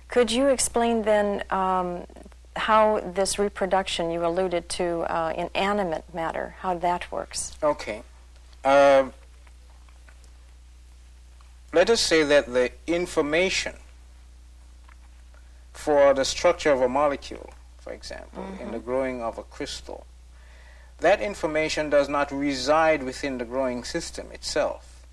Could you explain then how this reproduction you alluded to in animate matter, how that works? Okay. Let us say that the information for the structure of a molecule, for example, in the growing of a crystal, that information does not reside within the growing system itself.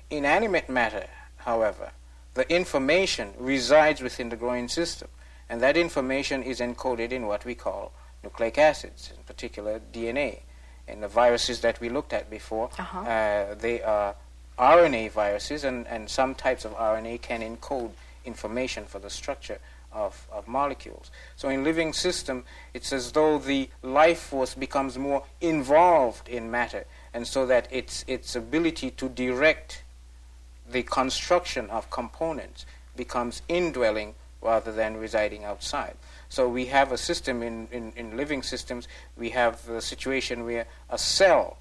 In animate matter, however, the information resides within the growing system, and that information is encoded in what we call nucleic acids, in particular DNA. And the viruses that we looked at before, they are RNA viruses, and some types of RNA can encode information for the structure of molecules. So in living system, it's as though the life force becomes more involved in matter, and so that its ability to direct the construction of components becomes indwelling rather than residing outside. So we have a system in living systems, we have a situation where a cell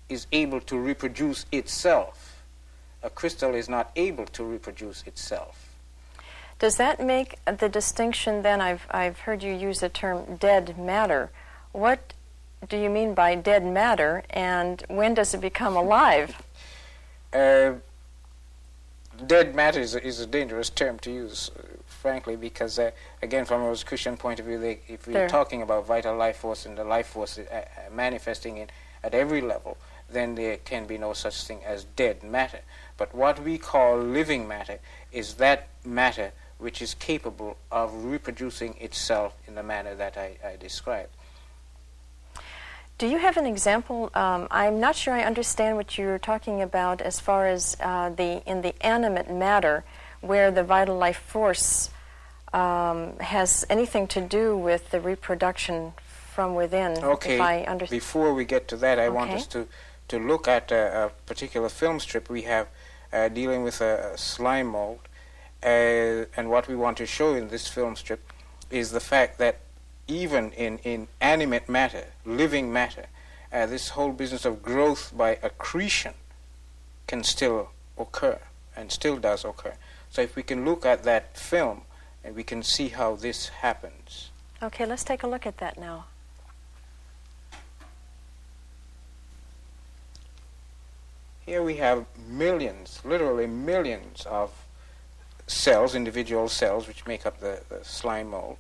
is able to reproduce itself. A crystal is not able to reproduce itself. Does that make the distinction then? I've heard you use the term dead matter. What do you mean by dead matter, and when does it become alive? Dead matter is a dangerous term to use, frankly, because, again, from a Rosicrucian point of view, if we're talking about vital life force and the life force manifesting at every level, then there can be no such thing as dead matter. But what we call living matter is that matter which is capable of reproducing itself in the manner that I described. Do you have an example? I'm not sure I understand what you're talking about as far as in the animate matter, where the vital life force has anything to do with the reproduction from within. Okay, if I understand. Before we get to that, I want us to look at a particular film strip we have dealing with a slime mold. And what we want to show in this film strip is the fact that even in animate matter, living matter, this whole business of growth by accretion can still occur, and still does occur. So if we can look at that film, and we can see how this happens. Okay, let's take a look at that now. Here we have millions, literally millions of cells, individual cells, which make up the slime mold.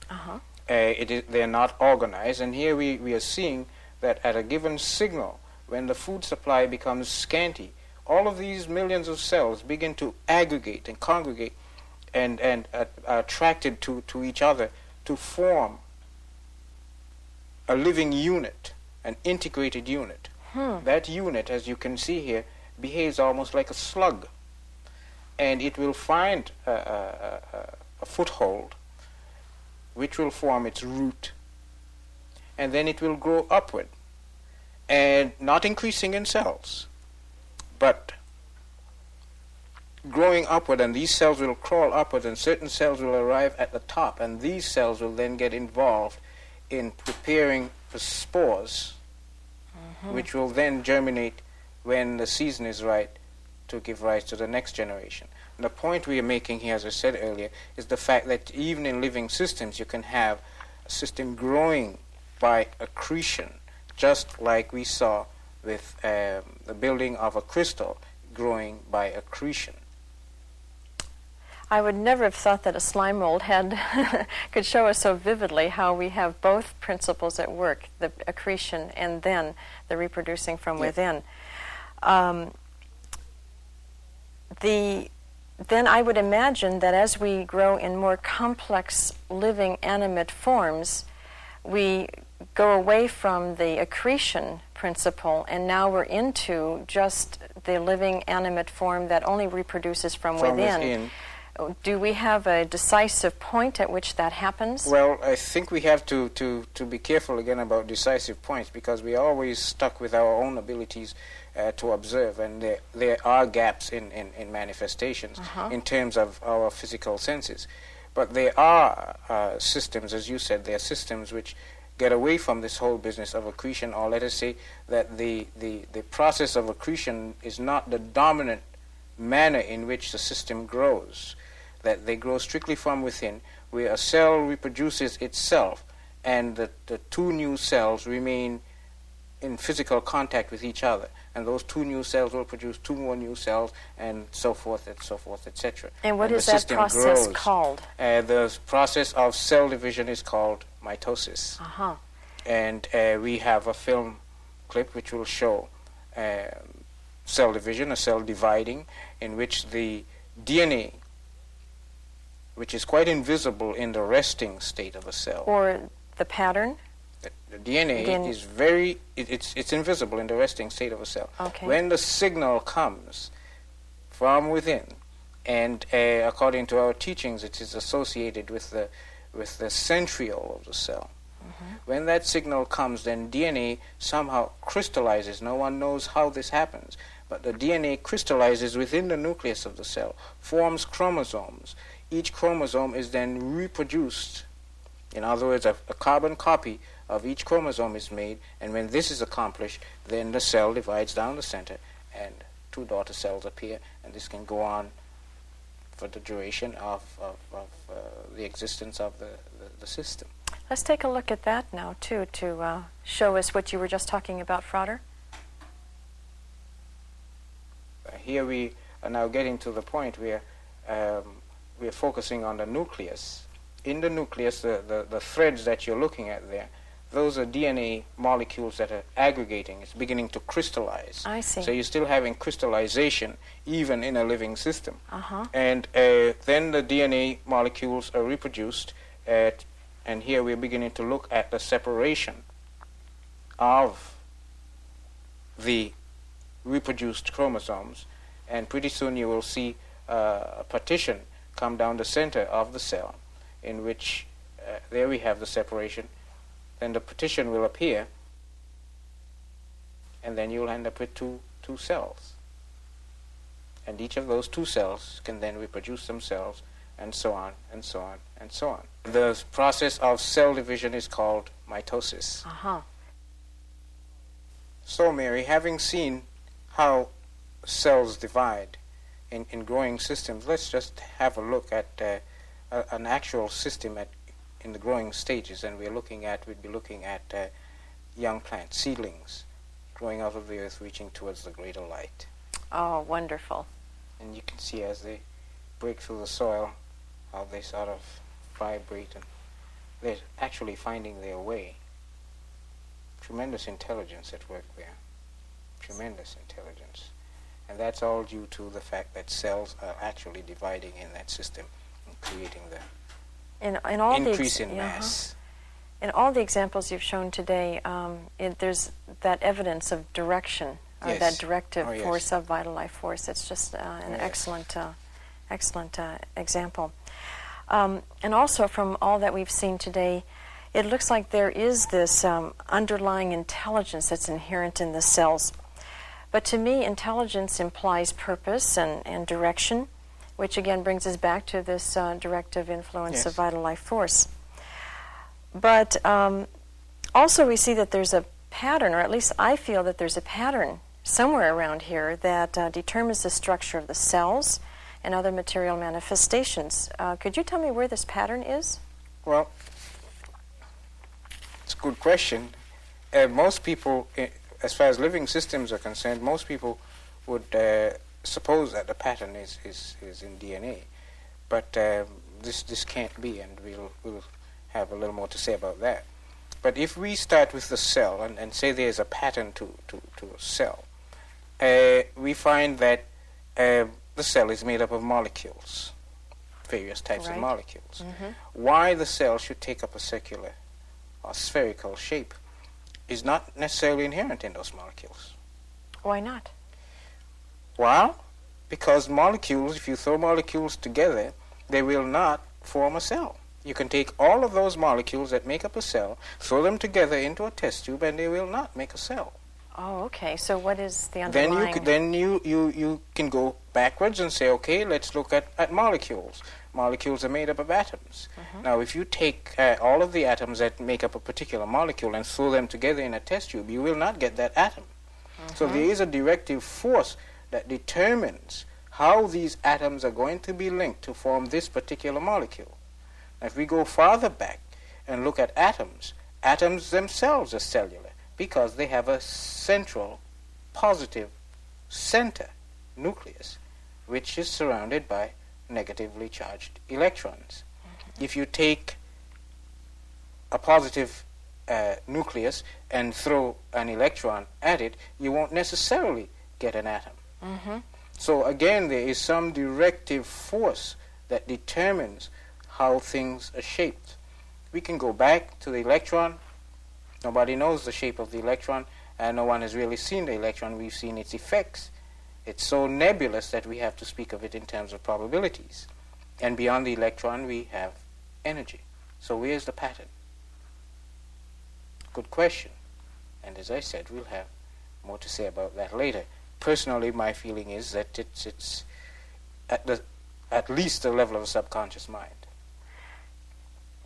They're not organized, and here we are seeing that at a given signal, when the food supply becomes scanty, all of these millions of cells begin to aggregate and congregate and are attracted to each other to form a living unit, an integrated unit. That unit, as you can see here, behaves almost like a slug, and it will find a foothold which will form its root, and then it will grow upward, and not increasing in cells, but growing upward, and these cells will crawl upward, and certain cells will arrive at the top, and these cells will then get involved in preparing for spores, which will then germinate when the season is right to give rise to the next generation. And the point we are making here, as I said earlier, is the fact that even in living systems you can have a system growing by accretion, just like we saw with the building of a crystal growing by accretion. I would never have thought that a slime mold could show us so vividly how we have both principles at work, the accretion and then the reproducing from within. Then I would imagine that as we grow in more complex living animate forms, we go away from the accretion principle, and now we're into just the living animate form that only reproduces from within. Do we have a decisive point at which that happens? Well, I think we have to be careful again about decisive points, because we are always stuck with our own abilities to observe, and there are gaps in manifestations in terms of our physical senses. But there are systems, as you said, there are systems which get away from this whole business of accretion, or let us say that the process of accretion is not the dominant manner in which the system grows. that they grow strictly from within, where a cell reproduces itself, and the two new cells remain in physical contact with each other, and those two new cells will produce two more new cells, and so forth, etc. And what is that process called? The process of cell division is called mitosis. Uh-huh. And we have a film clip which will show cell division, a cell dividing, in which the DNA, which is quite invisible in the resting state of a cell. Or the pattern? The DNA is very, it's invisible in the resting state of a cell. Okay. When the signal comes from within, and according to our teachings, it is associated with the centriole of the cell. Mm-hmm. When that signal comes, then DNA somehow crystallizes. No one knows how this happens, but the DNA crystallizes within the nucleus of the cell, forms chromosomes. Each chromosome is then reproduced. In other words, a carbon copy of each chromosome is made, and when this is accomplished, then the cell divides down the center, and two daughter cells appear, and this can go on for the duration of the existence of the system. Let's take a look at that now, too, to show us what you were just talking about, Frater. Here we are now getting to the point where we're focusing on the nucleus. In the nucleus, the threads that you're looking at there, those are DNA molecules that are aggregating. It's beginning to crystallize. I see. So you're still having crystallization even in a living system. Uh-huh. And then the DNA molecules are reproduced, and here we're beginning to look at the separation of the reproduced chromosomes, and pretty soon you will see a partition come down the center of the cell, in which there we have the separation. Then the partition will appear, and then you'll end up with two cells. And each of those two cells can then reproduce themselves, and so on, and so on, and so on. The process of cell division is called mitosis. Uh-huh. So, Mary, having seen how cells divide in growing systems, let's just have a look at an actual system in the growing stages, and we'd be looking at young plants, seedlings, growing out of the earth, reaching towards the greater light. Oh, wonderful. And you can see as they break through the soil, how they sort of vibrate, and they're actually finding their way. Tremendous intelligence at work there. Tremendous intelligence. And that's all due to the fact that cells are actually dividing in that system and creating the increase in mass. In all the examples you've shown today, there's that evidence of direction, or Yes. that directive yes. force of vital life force. It's just an Yes. excellent example. And also from all that we've seen today, it looks like there is this underlying intelligence that's inherent in the cells. But to me, intelligence implies purpose and direction, which again brings us back to this directive influence Yes. of vital life force. But also we see that there's a pattern, or at least I feel that there's a pattern somewhere around here that determines the structure of the cells and other material manifestations. Could you tell me where this pattern is? Well, it's a good question. Most people, as far as living systems are concerned, most people would suppose that the pattern is in DNA. But this can't be, and we'll have a little more to say about that. But if we start with the cell and say there's a pattern to a cell, we find that the cell is made up of molecules, various types of molecules. Mm-hmm. Why the cell should take up a circular or spherical shape is not necessarily inherent in those molecules. Why not? Well, because molecules, if you throw molecules together, they will not form a cell. You can take all of those molecules that make up a cell, throw them together into a test tube, and they will not make a cell. Oh, okay. So what is the underlying... Then you can go backwards and say, okay, let's look at molecules. Molecules are made up of atoms. Mm-hmm. Now, if you take all of the atoms that make up a particular molecule and throw them together in a test tube, you will not get that atom. Mm-hmm. So there is a directive force that determines how these atoms are going to be linked to form this particular molecule. If we go farther back and look at atoms, atoms themselves are cellular because they have a central positive center nucleus which is surrounded by negatively charged electrons. If you take a positive nucleus and throw an electron at it, you won't necessarily get an atom. So again, there is some directive force that determines how things are shaped. We can go back to the electron. Nobody knows the shape of the electron, and no one has really seen the electron. We've seen its effects. It's so nebulous that we have to speak of it in terms of probabilities. And beyond the electron, we have energy. So where's the pattern? Good question. And as I said, we'll have more to say about that later. Personally, my feeling is that it's at least the level of the subconscious mind.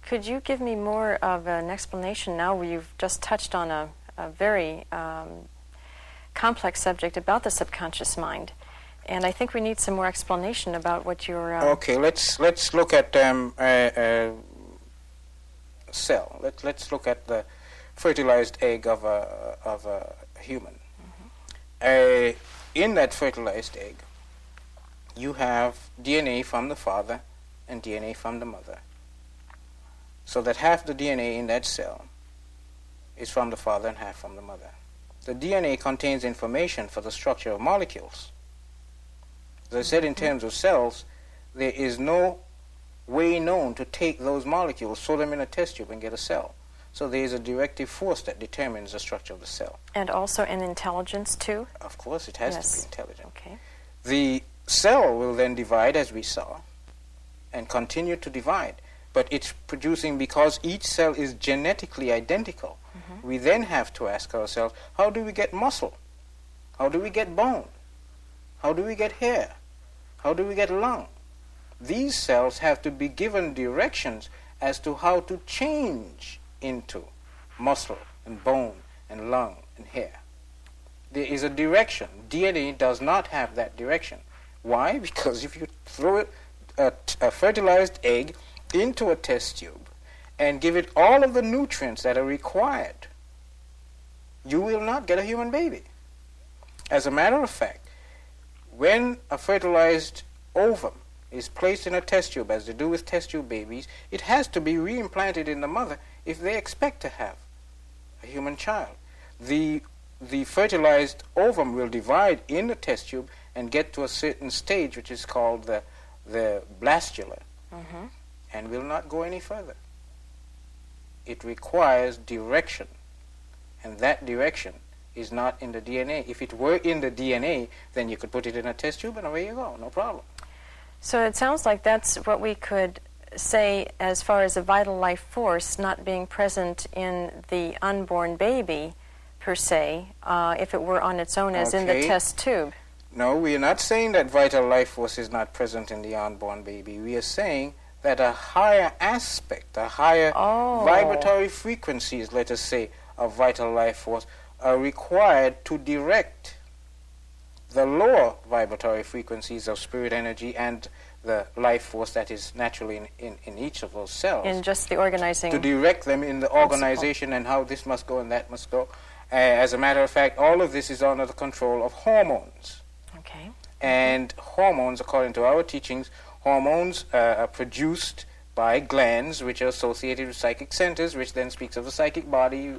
Could you give me more of an explanation now where you've just touched on a very complex subject about the subconscious mind? And I think we need some more explanation about what you're... Okay, let's look at a cell. Let's look at the fertilized egg of a human. In that fertilized egg, you have DNA from the father and DNA from the mother. So that half the DNA in that cell is from the father and half from the mother. The DNA contains information for the structure of molecules. As I said, in terms of cells, there is no way known to take those molecules, throw them in a test tube, and get a cell. So there is a directive force that determines the structure of the cell. And also an intelligence, too? Of course, it has to be intelligent. Okay. The cell will then divide, as we saw, and continue to divide. But it's producing, because each cell is genetically identical, we then have to ask ourselves, how do we get muscle? How do we get bone? How do we get hair? How do we get lung? These cells have to be given directions as to how to change into muscle and bone and lung and hair. There is a direction. DNA does not have that direction. Why? Because if you throw a fertilized egg into a test tube and give it all of the nutrients that are required, you will not get a human baby. As a matter of fact, when a fertilized ovum is placed in a test tube, as they do with test tube babies, it has to be reimplanted in the mother if they expect to have a human child. The fertilized ovum will divide in the test tube and get to a certain stage, which is called the blastula, and will not go any further. It requires direction, and that direction is not in the DNA. If it were in the DNA, then you could put it in a test tube and away you go, no problem. So it sounds like that's what we could say as far as a vital life force not being present in the unborn baby, per se, if it were on its own as in the test tube. No, we are not saying that vital life force is not present in the unborn baby. We are saying that a higher aspect, a higher vibratory frequencies, let us say, of vital life force are required to direct the lower vibratory frequencies of spirit energy and the life force that is naturally in each of those cells. In just the organizing. To direct them in the organization and how this must go and that must go. As a matter of fact, all of this is under the control of hormones. Okay. And hormones, according to our teachings, hormones are produced by glands which are associated with psychic centers, which then speaks of the psychic body,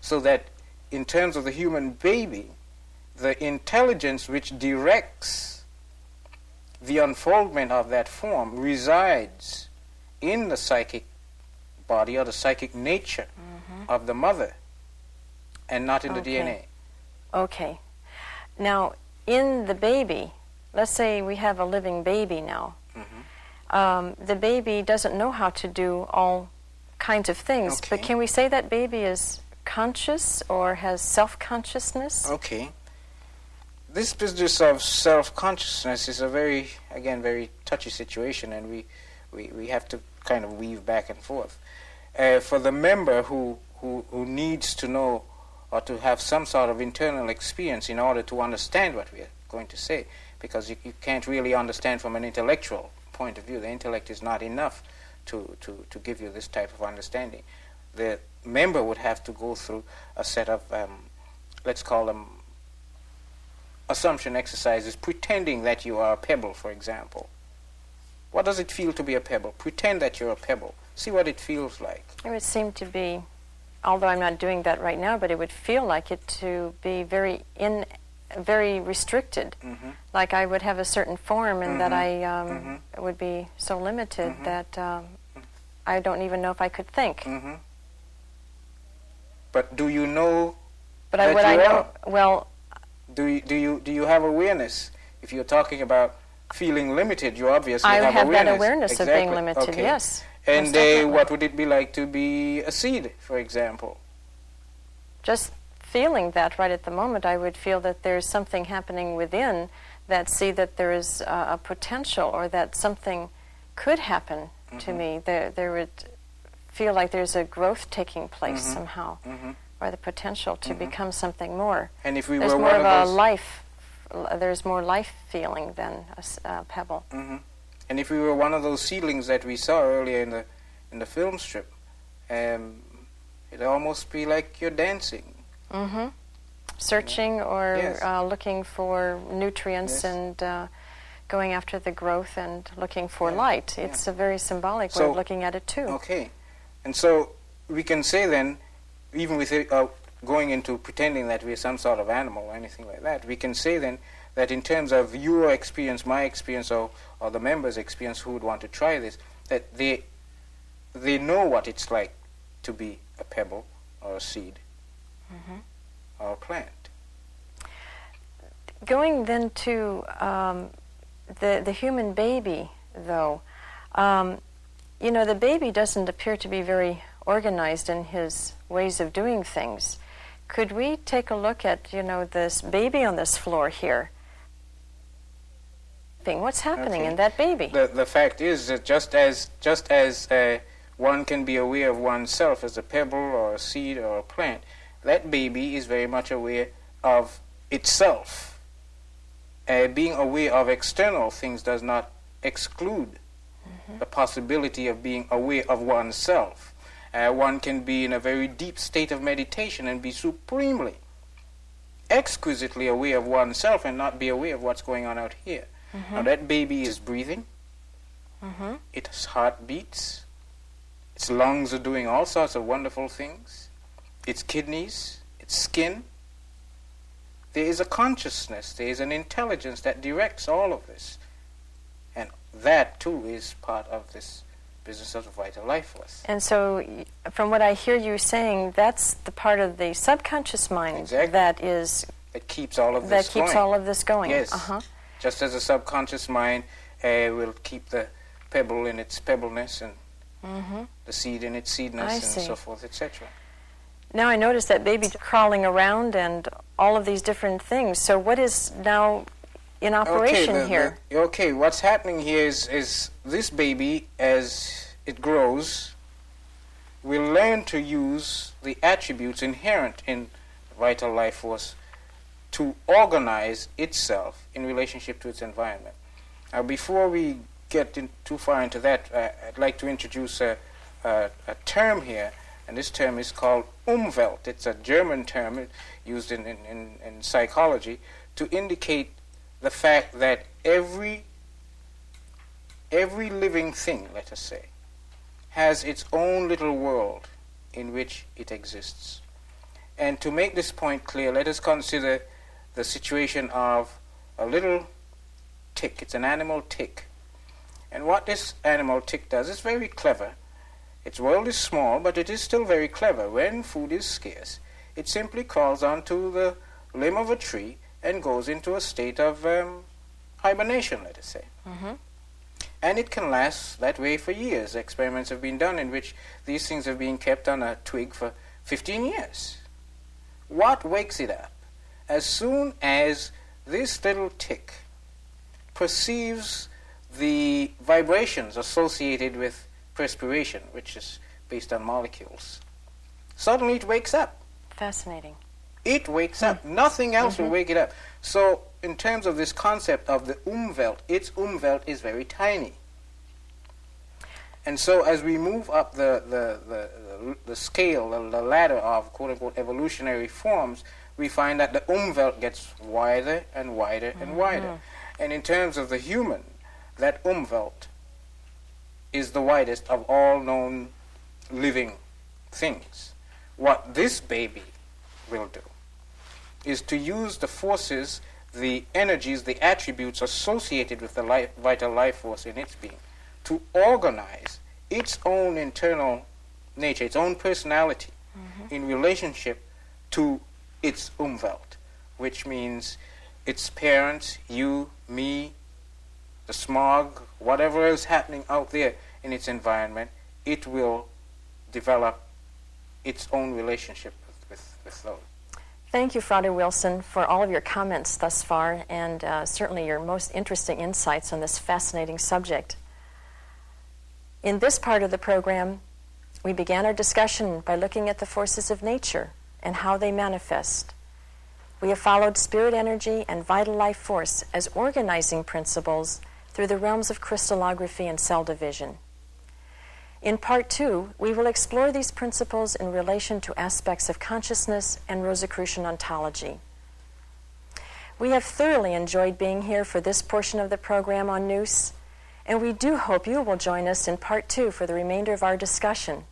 so that in terms of the human baby, the intelligence which directs the unfoldment of that form resides in the psychic body or the psychic nature of the mother and not in the DNA. Okay. Now, in the baby, let's say we have a living baby now. The baby doesn't know how to do all kinds of things, but can we say that baby is conscious or has self-consciousness? Okay. This business of self-consciousness is a very touchy situation, and we have to kind of weave back and forth. For the member who needs to know or to have some sort of internal experience in order to understand what we are going to say, because you can't really understand from an intellectual point of view. The intellect is not enough to give you this type of understanding. The member would have to go through a set of, let's call them assumption exercises, pretending that you are a pebble, for example. What does it feel to be a pebble? Pretend that you're a pebble. See what it feels like. It would seem to be, although I'm not doing that right now, but it would feel like it to be very restricted. Mm-hmm. Like I would have a certain form, and that I would be so limited that I don't even know if I could think. Mm-hmm. But do you know? But would I know? Well, do you have awareness? If you're talking about feeling limited, you obviously I have have awareness. that awareness Exactly. of being limited. Okay. Yes. And what would it be like to be a seed, for example? Just feeling that right at the moment, I would feel that there's something happening within that see that there is a potential, or that something could happen to me. There would feel like there's a growth taking place somehow, or the potential to become something more. And if we there's were more one of of a those, life. There's more life feeling than a pebble. And if we were one of those seedlings that we saw earlier in the film strip, it'd almost be like you're dancing. Searching or Yes. looking for nutrients and going after the growth and looking for light. It's a very symbolic way of looking at it too. Okay. And so we can say then, even with going into pretending that we're some sort of animal or anything like that, we can say then that in terms of your experience, my experience, or the members' experience who would want to try this, that they know what it's like to be a pebble or a seed or a plant. Going then to the human baby, though, the baby doesn't appear to be very organized in his ways of doing things. Could we take a look at, this baby on this floor here? What's happening in that baby? The fact is that just as one can be aware of oneself as a pebble or a seed or a plant, that baby is very much aware of itself. Being aware of external things does not exclude the possibility of being aware of oneself. One can be in a very deep state of meditation and be supremely, exquisitely aware of oneself and not be aware of what's going on out here. Now that baby is breathing, its heart beats, its lungs are doing all sorts of wonderful things, its kidneys, its skin. There is a consciousness, there is an intelligence that directs all of this. And that too is part of this business of the vital life force. And so, from what I hear you saying, that's the part of the subconscious mind that keeps all of this going. That keeps all of this going. Yes. Just as the subconscious mind will keep the pebble in its pebbleness and the seed in its seedness and so forth, etc. Now I notice that baby crawling around and all of these different things. So what is now in operation here? What's happening here is this baby, as it grows, will learn to use the attributes inherent in vital life force to organize itself in relationship to its environment. Now, before we get too far into that, I'd like to introduce a term here, and this term is called Umwelt. It's a German term used in psychology to indicate the fact that every living thing, let us say, has its own little world in which it exists. And to make this point clear, let us consider the situation of a little tick. It's an animal tick. And what this animal tick does is very clever. Its world is small, but it is still very clever. When food is scarce, it simply crawls onto the limb of a tree and goes into a state of hibernation, let us say. And it can last that way for years. Experiments have been done in which these things have been kept on a twig for 15 years. What wakes it up? As soon as this little tick perceives the vibrations associated with perspiration, which is based on molecules, suddenly it wakes up. Fascinating. It wakes up. Nothing else will wake it up. So in terms of this concept of the Umwelt, its Umwelt is very tiny. And so as we move up the scale, the ladder of quote-unquote evolutionary forms, we find that the Umwelt gets wider and wider and wider. And in terms of the human, that Umwelt is the widest of all known living things. What this baby will do is to use the forces, the energies, the attributes associated with the vital life force in its being to organize its own internal nature, its own personality in relationship to its Umwelt, which means its parents, you, me, the smog, whatever is happening out there in its environment, it will develop its own relationship with those. Thank you, Father Wilson, for all of your comments thus far, and certainly your most interesting insights on this fascinating subject. In this part of the program, we began our discussion by looking at the forces of nature and how they manifest. We have followed spirit energy and vital life force as organizing principles through the realms of crystallography and cell division. In Part 2, we will explore these principles in relation to aspects of consciousness and Rosicrucian ontology. We have thoroughly enjoyed being here for this portion of the program on Nous, and we do hope you will join us in Part 2 for the remainder of our discussion.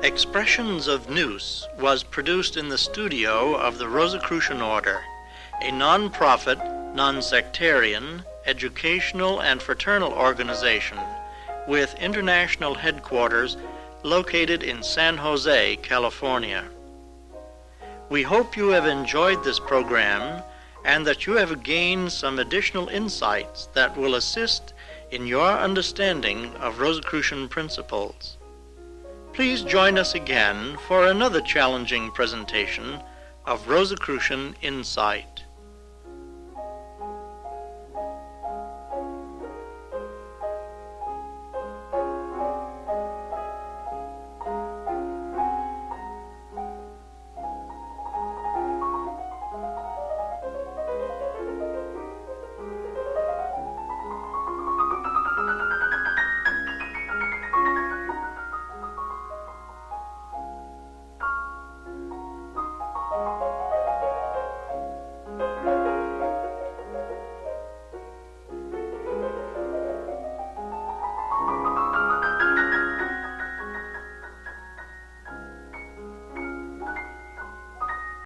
Expressions of Nous was produced in the studio of the Rosicrucian Order, a non-profit, non-sectarian, educational and fraternal organization with international headquarters located in San Jose, California. We hope you have enjoyed this program and that you have gained some additional insights that will assist in your understanding of Rosicrucian principles. Please join us again for another challenging presentation of Rosicrucian insight.